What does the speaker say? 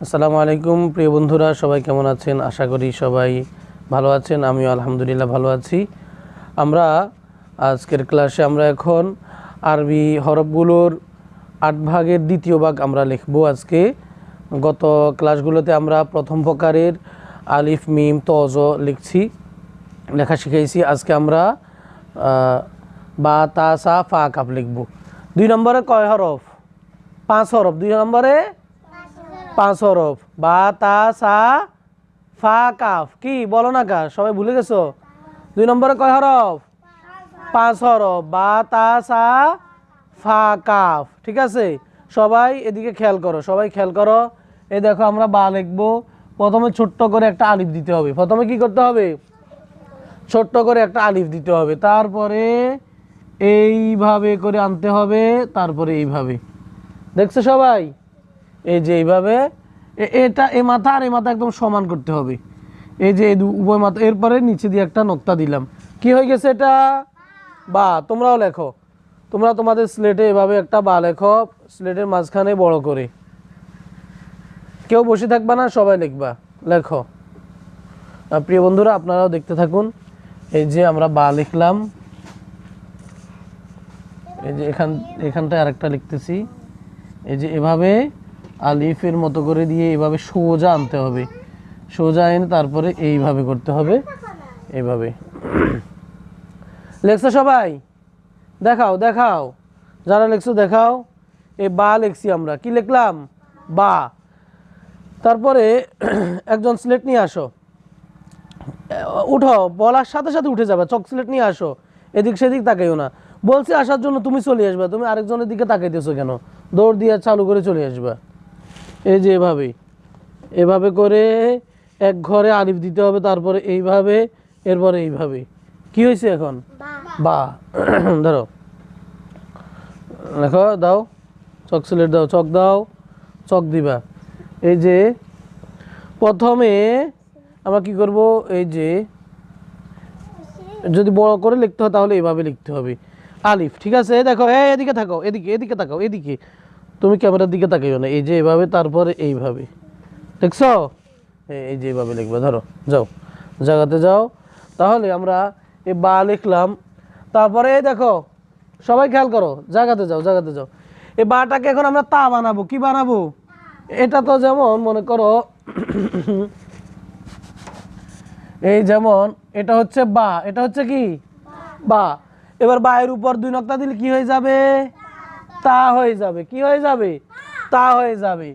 আসসালামু আলাইকুম প্রিয় বন্ধুরা, সবাই কেমন আছেন? আশা করি সবাই ভালো আছেন। আমিও আলহামদুলিল্লাহ ভালো আছি। আমরা আজকের ক্লাসে এখন আরবি হরফগুলোর ৮ ভাগের দ্বিতীয় ভাগ আমরা লিখব আজকে। গত ক্লাসগুলোতে আমরা প্রথম প্রকারের আলিফ মিম ত জ লেখা শিখাইছি। আজকে আমরা বা তা সা ফা কাফ লিখব। ২ নম্বরে কয় হরফ? ৫ হরফ। ২ নম্বরে ৫ হরফ। বা তা সা ফা কাফ। কি বলো না কা? সবাই ভুলে গেছো? ২ নম্বরে কয় হরফ? ৫ হরফ। বা তা সা ফা কাফ। ঠিক আছে, সবাই এদিকে খেয়াল করো, সবাই খেয়াল করো। এই দেখো, আমরা বা লিখবো। প্রথমে ছোট্ট করে একটা আলিফ দিতে হবে। প্রথমে কি করতে হবে? ছোট্ট করে একটা আলিফ দিতে হবে, তারপরে এইভাবে করে আনতে হবে, তারপরে এইভাবে। দেখছো সবাই? এই যে এইভাবে এটা এই মাথা আর এই মাথা একদম সমান করতে হবে। এই যে উভয় মাথা, এরপরে নিচে দিয়ে একটা নোক্তা দিলাম। কি হয়ে গেছে? এটা বা। তোমরাও লেখো, তোমরা তোমাদের স্লেটে এভাবে একটা বা লেখো, স্লেটের মাঝখানে বড় করে। কেউ বসে থাকবা না, সবাই লিখবা, লেখো। প্রিয় বন্ধুরা, আপনারাও দেখতে থাকুন। এই যে আমরা বা লিখলাম, এই যে এখানটায় আরেকটা লিখতেছি। এই যে এভাবে আলিফের মতো করে দিয়ে এভাবে সোজা আনতে হবে, সোজা এনে তারপরে এইভাবে করতে হবে, এইভাবে। লেখছো সবাই? দেখাও দেখাও, যারা লেখছো দেখাও। এই বা লিখছি আমরা। কি লিখলাম? বা। তারপরে একজন স্লেট নিয়ে আসো, উঠো, বলার সাথে সাথে উঠে যাবে। চক স্লেট নিয়ে আসো, এদিক সেদিক তাকাইও না। বলছি আসার জন্য, তুমি চলে আসবা। তুমি আরেকজনের দিকে তাকাইতেছো কেন? দৌড় দিয়ে চালু করে চলে আসবা। এই যে এভাবে, এভাবে করে এক ঘরে আলিফ দিতে হবে, তারপরে এইভাবে, এরপরে এইভাবে। কি হয়েছে এখন? বা। ধরো, লেখো, দাও চক সিলেট দাও, চক দাও, চক দিবা। এই যে প্রথমে আমরা কি করব? এই যে যদি বড় করে লিখতে হয় তাহলে এইভাবে লিখতে হবে আলিফ। ঠিক আছে, দেখো, এদিকে থাকো, এদিকে এদিকে তাকাও, এদিকে। তুমি ক্যামেরার দিকে তাকাইও না। এই যে এইভাবে, তারপরে এইভাবে। দেখছো? এই যে এইভাবে লিখবে। ধরো, যাও জায়গাতে যাও। তাহলে আমরা এই বা লিখলাম, তারপরে এই দেখো, সবাই খেয়াল করো, জায়গাতে যাও, জায়গাতে যাও। এই বাটাকে এখন আমরা তা বানাবো। কি বানাবো? এটা তো যেমন মনে করো, এই যেমন এটা হচ্ছে বা, এটা হচ্ছে কি? বা। এবার বা এর উপর 2 নক্তা দিলে কি হয়ে যাবে? তা হয়ে যাবে। কি হয়ে যাবে? তা হয়ে যাবে।